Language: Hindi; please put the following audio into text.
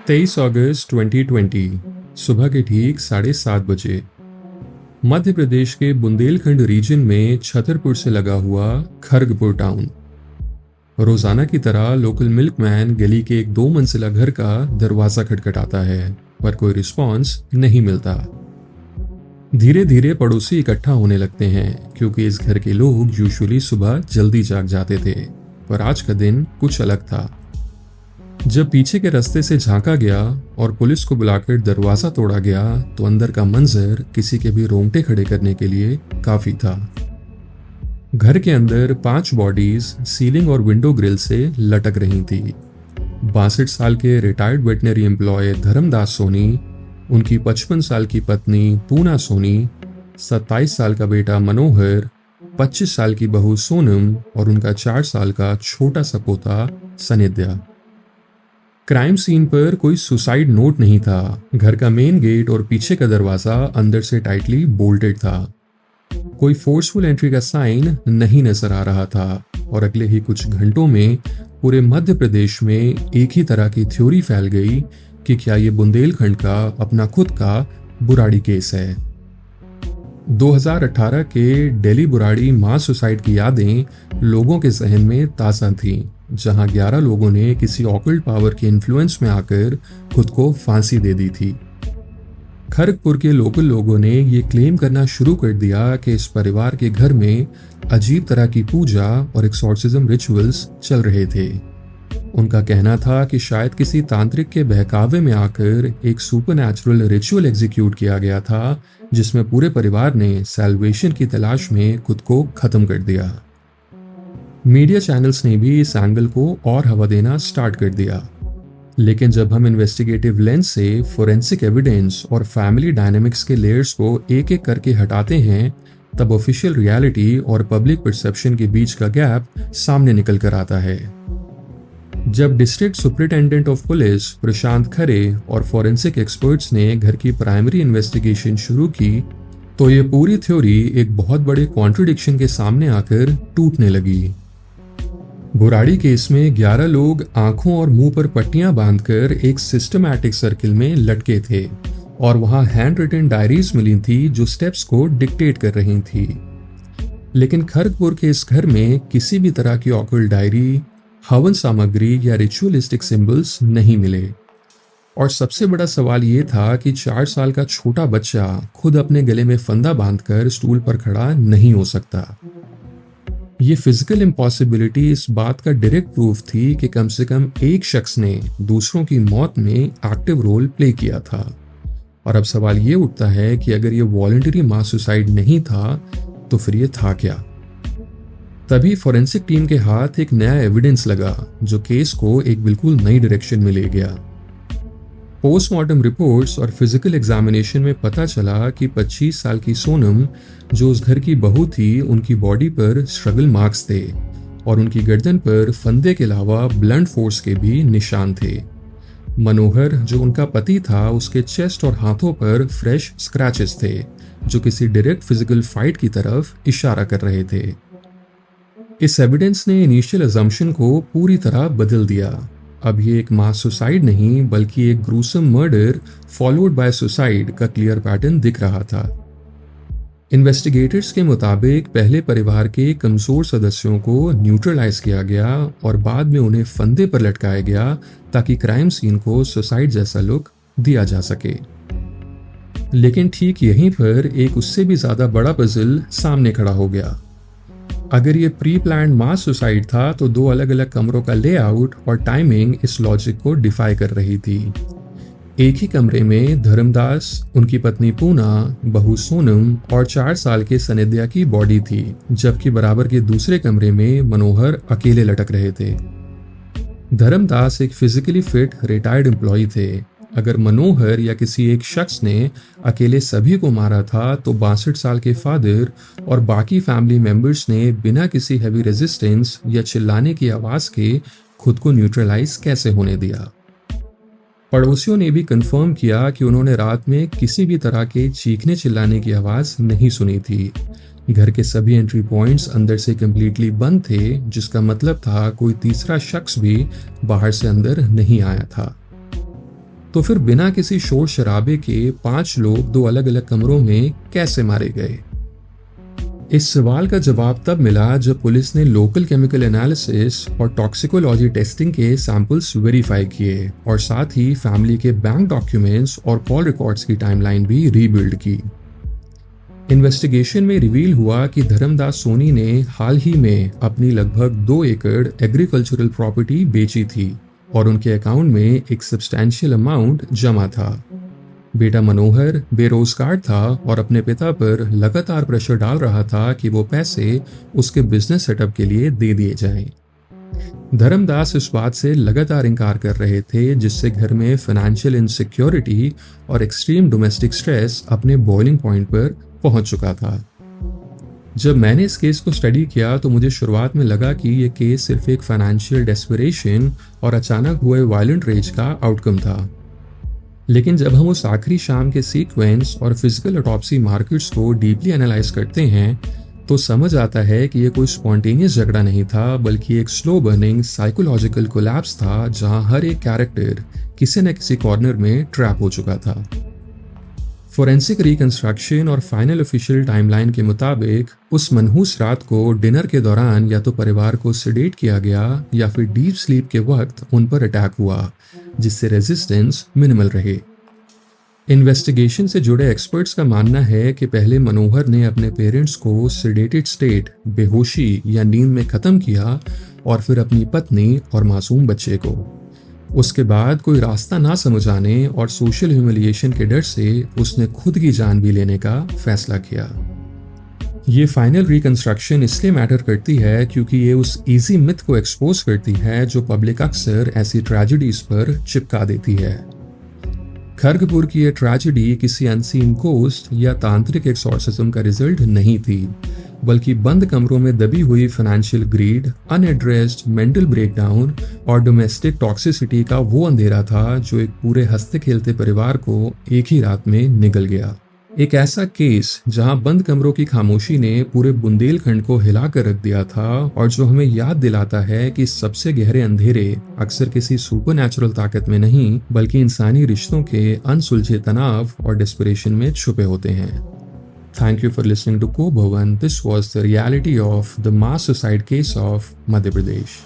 तेईस अगस्त 2020 सुबह के ठीक 7:30 मध्य प्रदेश के बुंदेलखंड रीजन में छतरपुर से लगा हुआ खरगपुर टाउन। रोजाना की तरह लोकल मिल्कमैन गली के एक 2 मंजिला घर का दरवाजा खटखटाता है, पर कोई रिस्पॉन्स नहीं मिलता। धीरे धीरे पड़ोसी इकट्ठा होने लगते हैं, क्योंकि इस घर के लोग यूजुअली सुबह जल्दी जाग जाते थे, पर आज का दिन कुछ अलग था। जब पीछे के रास्ते से झांका गया और पुलिस को बुलाकर दरवाजा तोड़ा गया, तो अंदर का मंजर किसी के भी रोंगटे खड़े करने के लिए काफी था। घर के अंदर 5 बॉडीज सीलिंग और विंडो ग्रिल से लटक रही थी। 62 साल के retired veterinary employee Dharmdas Soni, उनकी 55 साल की पत्नी पूना सोनी, 27 साल का बेटा मनोहर, 25 साल की बहू सोनम और उनका 4 साल का छोटा सा पोता सनिध्या। क्राइम सीन पर कोई सुसाइड नोट नहीं था। घर का मेन गेट और पीछे का दरवाजा अंदर से टाइटली बोल्टेड था। कोई फोर्सफुल एंट्री का साइन नहीं नजर आ रहा था, और अगले ही कुछ घंटों में पूरे मध्य प्रदेश में एक ही तरह की थ्योरी फैल गई कि क्या ये बुंदेलखंड का अपना खुद का बुराड़ी केस है। 2018 के दिल्ली बुराड़ी मास सुसाइड की यादें लोगों के जहन में ताज़ा थीं, जहां 11 लोगों ने किसी ऑकल्ट पावर के इन्फ्लुएंस में आकर खुद को फांसी दे दी थी। खरगपुर के लोकल लोगों ने ये क्लेम करना शुरू कर दिया कि इस परिवार के घर में अजीब तरह की पूजा और एक्सॉर्सिज्म रिचुअल्स चल रहे थे। उनका कहना था कि शायद किसी तांत्रिक के बहकावे में आकर एक सुपरनैचुरल रिचुअल एग्जीक्यूट किया गया था, जिसमें पूरे परिवार ने सैल्वेशन की तलाश में खुद को खत्म कर दिया। मीडिया चैनल्स ने भी इस एंगल को और हवा देना स्टार्ट कर दिया, लेकिन जब हम इन्वेस्टिगेटिव लेंस से फोरेंसिक एविडेंस और फैमिली डायनेमिक्स के लेयर्स को एक एक करके हटाते हैं, तब ऑफिशियल रियलिटी और पब्लिक परसेप्शन के बीच का गैप सामने निकल कर आता है। जब डिस्ट्रिक्ट सुपरिटेंडेंट ऑफ पुलिस प्रशांत खरे और फोरेंसिक एक्सपर्ट्स ने घर की प्राइमरी इन्वेस्टिगेशन शुरू की, तो ये पूरी थ्योरी एक बहुत बड़े कॉन्ट्रडिक्शन के सामने आकर टूटने लगी। बुराड़ी केस में 11 लोग आंखों और मुंह पर पट्टियां बांधकर एक सिस्टमैटिक सर्किल में लटके थे, और वहां हैंड रिटन डायरीज मिली थी जो स्टेप्स को डिक्टेट कर रही थी। लेकिन खरगपुर के इस घर में किसी भी तरह की ऑकल्ट डायरी, हवन सामग्री या रिचुअलिस्टिक सिंबल्स नहीं मिले। और सबसे बड़ा सवाल ये था कि 4 साल का छोटा बच्चा खुद अपने गले में फंदा बांधकर स्टूल पर खड़ा नहीं हो सकता। ये फिजिकल इम्पॉसिबिलिटी इस बात का डायरेक्ट प्रूफ थी कि कम से कम एक शख्स ने दूसरों की मौत में एक्टिव रोल प्ले किया था। और अब सवाल ये उठता है कि अगर ये वॉलंटरी मास सुसाइड नहीं था, तो फिर ये था क्या? तभी फोरेंसिक टीम के हाथ एक नया एविडेंस लगा, जो केस को एक बिल्कुल नई डायरेक्शन में ले गया। पोस्टमार्टम रिपोर्ट्स और फिजिकल एग्जामिनेशन में पता चला कि 25 साल की सोनम, जो उस घर की बहू थी, उनकी बॉडी पर स्ट्रगल मार्क्स थे, और उनकी गर्दन पर फंदे के अलावा ब्लंट फोर्स के भी निशान थे। मनोहर, जो उनका पति था, उसके चेस्ट और हाथों पर फ्रेश स्क्रैचेस थे, जो किसी डायरेक्ट फिजिकल फाइट की तरफ इशारा कर रहे थे। इस एविडेंस ने इनिशियल अजम्पशन को पूरी तरह बदल दिया। अब ये एक मास सुसाइड नहीं, बल्कि एक gruesome murder followed by suicide का क्लियर पैटर्न दिख रहा था। इन्वेस्टिगेटर्स के मुताबिक पहले परिवार के कमजोर सदस्यों को न्यूट्रलाइज किया गया और बाद में उन्हें फंदे पर लटकाया गया, ताकि क्राइम सीन को सुसाइड जैसा लुक दिया जा सके। लेकिन ठीक यहीं पर एक उससे भी ज्यादा बड़ा पजल सामने खड़ा हो गया। अगर ये प्री प्लान्ड मास सुसाइड था, तो 2 अलग अलग कमरों का लेआउट और टाइमिंग इस लॉजिक को डिफाई कर रही थी। एक ही कमरे में धर्मदास, उनकी पत्नी पूना, बहू सोनम और 4 साल के सनिध्या की बॉडी थी, जबकि बराबर के दूसरे कमरे में मनोहर अकेले लटक रहे थे। धर्मदास एक फिजिकली फिट रिटायर्ड एम्प्लॉय थे। अगर मनोहर या किसी एक शख्स ने अकेले सभी को मारा था, तो 62 साल के फादर और बाकी फैमिली मेंबर्स ने बिना किसी हैवी रेजिस्टेंस या चिल्लाने की आवाज के खुद को न्यूट्रलाइज कैसे होने दिया। पड़ोसियों ने भी कंफर्म किया कि उन्होंने रात में किसी भी तरह के चीखने चिल्लाने की आवाज नहीं सुनी थी, घर के सभी एंट्री पॉइंट्स अंदर से कंप्लीटली बंद थे, जिसका मतलब था कोई तीसरा शख्स भी बाहर से अंदर नहीं आया था। तो फिर बिना किसी शोर शराबे के 5 लोग 2 अलग अलग कमरों में कैसे मारे गए? इस सवाल का जवाब तब मिला जब पुलिस ने लोकल केमिकल एनालिसिस और टॉक्सिकोलॉजी टेस्टिंग के सैंपल्स वेरीफाई किए और साथ ही फैमिली के बैंक डॉक्यूमेंट्स और कॉल रिकॉर्ड्स की टाइमलाइन भी रीबिल्ड की। इन्वेस्टिगेशन में रिवील हुआ कि धर्मदास सोनी ने हाल ही में अपनी लगभग 2 एकड़ एग्रीकल्चरल प्रॉपर्टी बेची थी और उनके अकाउंट में एक सब्सटैंशियल अमाउंट जमा था। बेटा मनोहर बेरोजगार था और अपने पिता पर लगातार प्रेशर डाल रहा था कि वो पैसे उसके बिजनेस सेटअप के लिए दे दिए जाएं। धर्मदास इस बात से लगातार इनकार कर रहे थे, जिससे घर में फाइनेंशियल इनसिक्योरिटी और एक्सट्रीम डोमेस्टिक स्ट्रेस अपने बॉइलिंग पॉइंट पर पहुंच चुका था। जब मैंने इस केस को स्टडी किया तो मुझे शुरुआत में लगा कि यह केस सिर्फ एक फाइनेंशियल डेस्परेशन और अचानक हुए वायलेंट रेज का आउटकम था। लेकिन जब हम उस आखिरी शाम के सीक्वेंस और फिजिकल ऑटोप्सी मार्कर्स को डीपली एनालाइज करते हैं तो समझ आता है कि यह कोई स्पॉन्टेनियस झगड़ा नहीं था, बल्कि एक स्लो बर्निंग साइकोलॉजिकल कोलैप्स था, जहां हर एक कैरेक्टर किसी न किसी कॉर्नर में ट्रैप हो चुका था। फोरेंसिक रिकंस्ट्रक्शन और फाइनल ऑफिशियल टाइमलाइन के मुताबिक उस मनहूस रात को डिनर के दौरान या तो परिवार को सेडेट किया गया या फिर डीप स्लीप के वक्त उन पर अटैक हुआ, जिससे रेजिस्टेंस मिनिमल रहे। इन्वेस्टिगेशन से जुड़े एक्सपर्ट्स का मानना है कि पहले मनोहर ने अपने पेरेंट्स को सेडेटेड स्टेट, बेहोशी या नींद में खत्म किया और फिर अपनी पत्नी और मासूम बच्चे को। उसके बाद कोई रास्ता ना समझ आने और सोशल ह्यूमिलिएशन के डर से उसने खुद की जान भी लेने का फैसला किया। ये फाइनल रिकंस्ट्रक्शन इसलिए मैटर करती है क्योंकि ये उस इजी मिथ को एक्सपोज करती है जो पब्लिक अक्सर ऐसी ट्रेजेडीज पर चिपका देती है। खरगपुर की यह ट्रेजेडी किसी अनसीन कोस्ट या तांत्रिक एक्सॉर्सिज्म का रिजल्ट नहीं थी, बल्कि बंद कमरों में दबी हुई financial greed, unaddressed mental breakdown और डोमेस्टिक टॉक्सिसिटी का वो अंधेरा था जो एक पूरे हंसते खेलते परिवार को एक ही रात में निगल गया। एक ऐसा केस जहां बंद कमरों की खामोशी ने पूरे बुंदेलखंड को हिला कर रख दिया था और जो हमें याद दिलाता है कि सबसे गहरे अंधेरे अक्सर किसी सुपरनैचुरल ताकत में नहीं, बल्कि इंसानी रिश्तों के अनसुलझे तनाव और डेस्परेशन में छुपे होते हैं। Thank you for listening to Ko Bhavan. This was the reality of the mass suicide case of Madhya Pradesh.